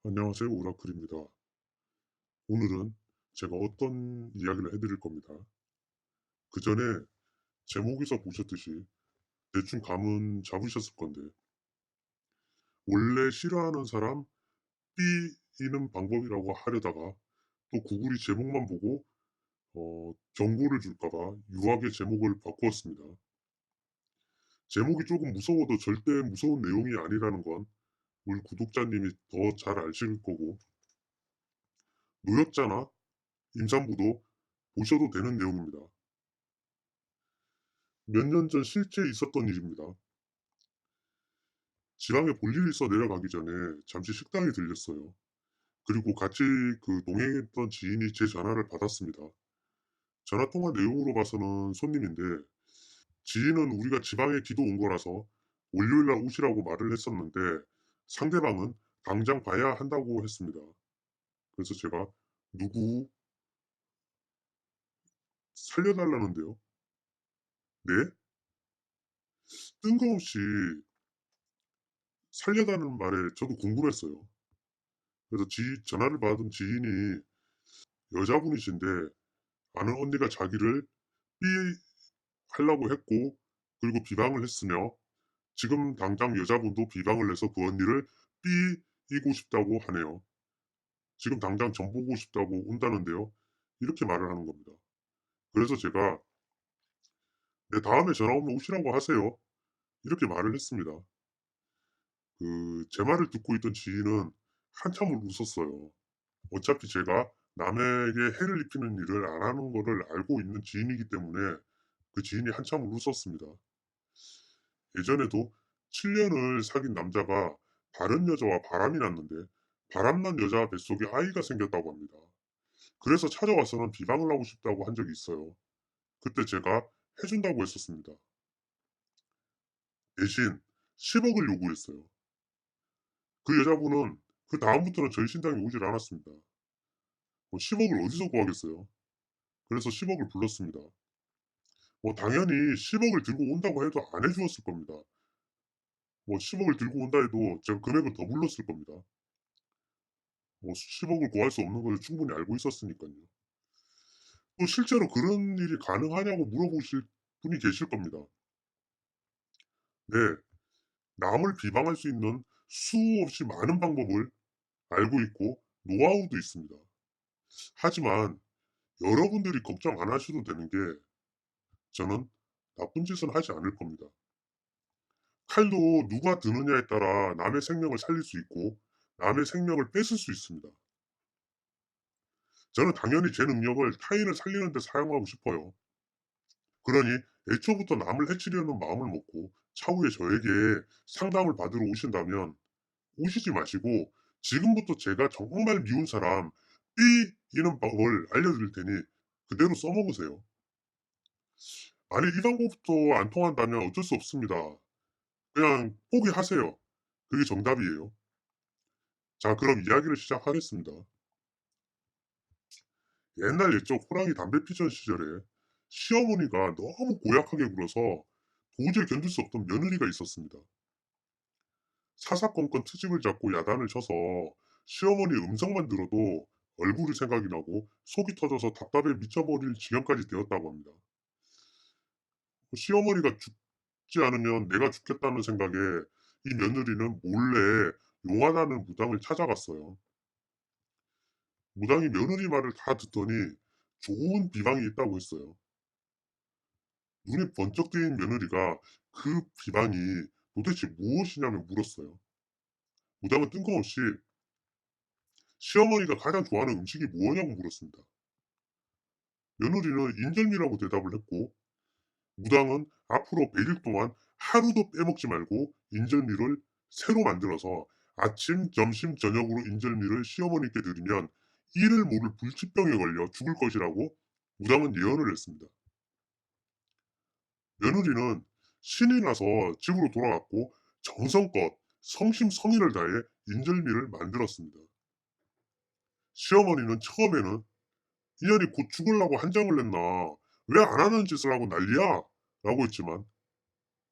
안녕하세요. 오라클입니다. 오늘은 제가 어떤 이야기를 해드릴 겁니다. 그 전에 제목에서 보셨듯이 대충 감은 잡으셨을 건데, 원래 싫어하는 사람 삐이는 방법이라고 하려다가 또 구글이 제목만 보고 경고를 줄까봐 유하게 제목을 바꾸었습니다. 제목이 조금 무서워도 절대 무서운 내용이 아니라는 건 우리 구독자님이 더 잘 아실 거고, 노약자나 임산부도 보셔도 되는 내용입니다. 몇 년 전 실제 있었던 일입니다. 지방에 볼 일이 있어 내려가기 전에 잠시 식당에 들렸어요. 그리고 같이 동행했던 지인이 제 전화를 받았습니다. 전화 통화 내용으로 봐서는 손님인데, 지인은 우리가 지방에 기도 온 거라서 월요일 날 오시라고 말을 했었는데, 상대방은 당장 봐야 한다고 했습니다. 그래서 제가 누구 살려달라는데요. 네? 뜬금없이 살려달라는 말에 저도 궁금했어요. 그래서 전화를 받은 지인이 여자분이신데, 아는 언니가 자기를 삐 하려고 했고, 그리고 비방을 했으며, 지금 당장 여자분도 비방을 해서 그 언니를 삐이고 싶다고 하네요. 지금 당장 전 보고 싶다고 온다는데요. 이렇게 말을 하는 겁니다. 그래서 제가 네, 다음에 전화 오면 오시라고 하세요. 이렇게 말을 했습니다. 제 말을 듣고 있던 지인은 한참을 웃었어요. 어차피 제가 남에게 해를 입히는 일을 안 하는 거를 알고 있는 지인이기 때문에 그 지인이 한참을 웃었습니다. 예전에도 7년을 사귄 남자가 다른 여자와 바람이 났는데, 바람난 여자 뱃속에 아이가 생겼다고 합니다. 그래서 찾아와서는 비방을 하고 싶다고 한 적이 있어요. 그때 제가 해준다고 했었습니다. 대신 10억을 요구했어요. 그 여자분은 그 다음부터는 저희 신당에 오질 않았습니다. 10억을 어디서 구하겠어요? 그래서 10억을 불렀습니다. 당연히 10억을 들고 온다고 해도 안 해주었을 겁니다. 10억을 들고 온다 해도 제가 금액을 더 불렀을 겁니다. 10억을 구할 수 없는 것을 충분히 알고 있었으니까요. 또 실제로 그런 일이 가능하냐고 물어보실 분이 계실 겁니다. 네, 남을 비방할 수 있는 수없이 많은 방법을 알고 있고 노하우도 있습니다. 하지만 여러분들이 걱정 안 하셔도 되는 게, 저는 나쁜 짓은 하지 않을 겁니다. 칼도 누가 드느냐에 따라 남의 생명을 살릴 수 있고 남의 생명을 뺏을 수 있습니다. 저는 당연히 제 능력을 타인을 살리는 데 사용하고 싶어요. 그러니 애초부터 남을 해치려는 마음을 먹고 차후에 저에게 상담을 받으러 오신다면 오시지 마시고, 지금부터 제가 정말 미운 사람 이는 법을 알려드릴 테니 그대로 써먹으세요. 아니, 이 방법도 안 통한다면 어쩔 수 없습니다. 그냥 포기하세요. 그게 정답이에요. 자, 그럼 이야기를 시작하겠습니다. 옛날 옛적 호랑이 담배 피던 시절에 시어머니가 너무 고약하게 굴어서 도저히 견딜 수 없던 며느리가 있었습니다. 사사건건 트집을 잡고 야단을 쳐서 시어머니 음성만 들어도 얼굴이 생각이 나고 속이 터져서 답답해 미쳐버릴 지경까지 되었다고 합니다. 시어머니가 죽지 않으면 내가 죽겠다는 생각에 이 며느리는 몰래 용하다는 무당을 찾아갔어요. 무당이 며느리 말을 다 듣더니 좋은 비방이 있다고 했어요. 눈에 번쩍 뜨인 며느리가 그 비방이 도대체 무엇이냐며 물었어요. 무당은 뜬금없이 시어머니가 가장 좋아하는 음식이 뭐냐고 물었습니다. 며느리는 인절미라고 대답을 했고, 무당은 앞으로 100일 동안 하루도 빼먹지 말고 인절미를 새로 만들어서 아침, 점심, 저녁으로 인절미를 시어머니께 드리면 이를 모를 불치병에 걸려 죽을 것이라고 무당은 예언을 했습니다. 며느리는 신이 나서 집으로 돌아갔고 정성껏 성심성의를 다해 인절미를 만들었습니다. 시어머니는 처음에는 이 년이 곧 죽으려고 한장을 냈나, 왜 안 하는 짓을 하고 난리야? 라고 했지만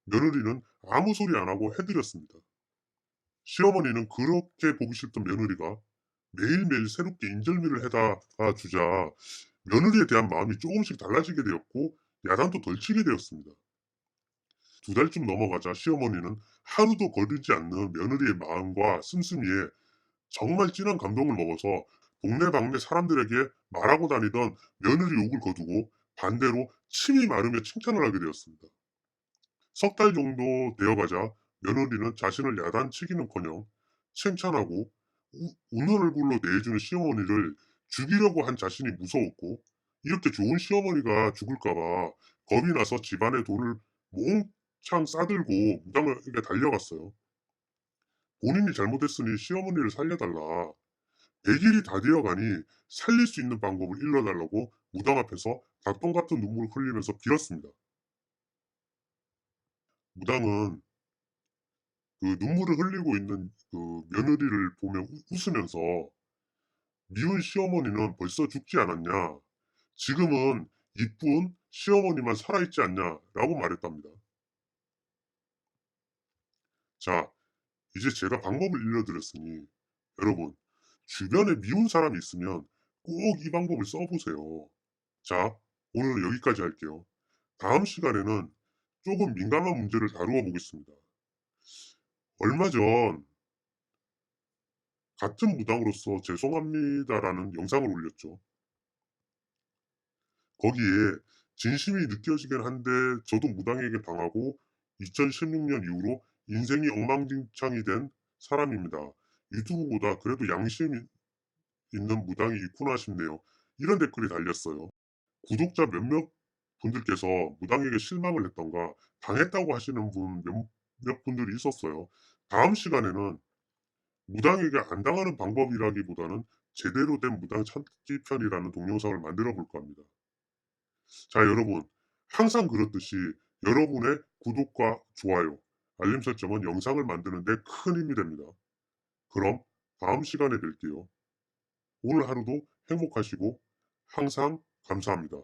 며느리는 아무 소리 안 하고 해드렸습니다. 시어머니는 그렇게 보기 싫던 며느리가 매일매일 새롭게 인절미를 해다가 주자 며느리에 대한 마음이 조금씩 달라지게 되었고 야단도 덜 치게 되었습니다. 두 달쯤 넘어가자 시어머니는 하루도 거르지 않는 며느리의 마음과 씀씀이에 정말 진한 감동을 먹어서 동네방네 사람들에게 말하고 다니던 며느리 욕을 거두고 반대로 침이 마르며 칭찬을 하게 되었습니다. 석 달 정도 되어가자 며느리는 자신을 야단치기는커녕 칭찬하고 웃는 얼굴로 대해주는 시어머니를 죽이려고 한 자신이 무서웠고 이렇게 좋은 시어머니가 죽을까봐 겁이 나서 집안의 돈을 몽창 싸들고 무당에게 달려갔어요. 본인이 잘못했으니 시어머니를 살려달라. 100일이 다 되어가니 살릴 수 있는 방법을 일러달라고 무당 앞에서 닭똥 같은 눈물을 흘리면서 빌었습니다. 무당은 그 눈물을 흘리고 있는 그 며느리를 보며 웃으면서 "미운 시어머니는 벌써 죽지 않았냐? 지금은 이쁜 시어머니만 살아있지 않냐?"라고 말했답니다. 자, 이제 제가 방법을 일러드렸으니 여러분 주변에 미운 사람이 있으면 꼭 이 방법을 써보세요. 자, 오늘은 여기까지 할게요. 다음 시간에는 조금 민감한 문제를 다루어 보겠습니다. 얼마 전 같은 무당으로서 죄송합니다라는 영상을 올렸죠. 거기에 진심이 느껴지긴 한데 저도 무당에게 당하고 2016년 이후로 인생이 엉망진창이 된 사람입니다. 유튜브보다 그래도 양심 있는 무당이 있구나 싶네요. 이런 댓글이 달렸어요. 구독자 몇몇 분들께서 무당에게 실망을 했던가 당했다고 하시는 몇몇 분들이 있었어요. 다음 시간에는 무당에게 안 당하는 방법이라기보다는 제대로 된 무당 찾기 편이라는 동영상을 만들어 볼까 합니다. 자, 여러분. 항상 그렇듯이 여러분의 구독과 좋아요, 알림 설정은 영상을 만드는 데 큰 힘이 됩니다. 그럼 다음 시간에 뵐게요. 오늘 하루도 행복하시고 항상 감사합니다.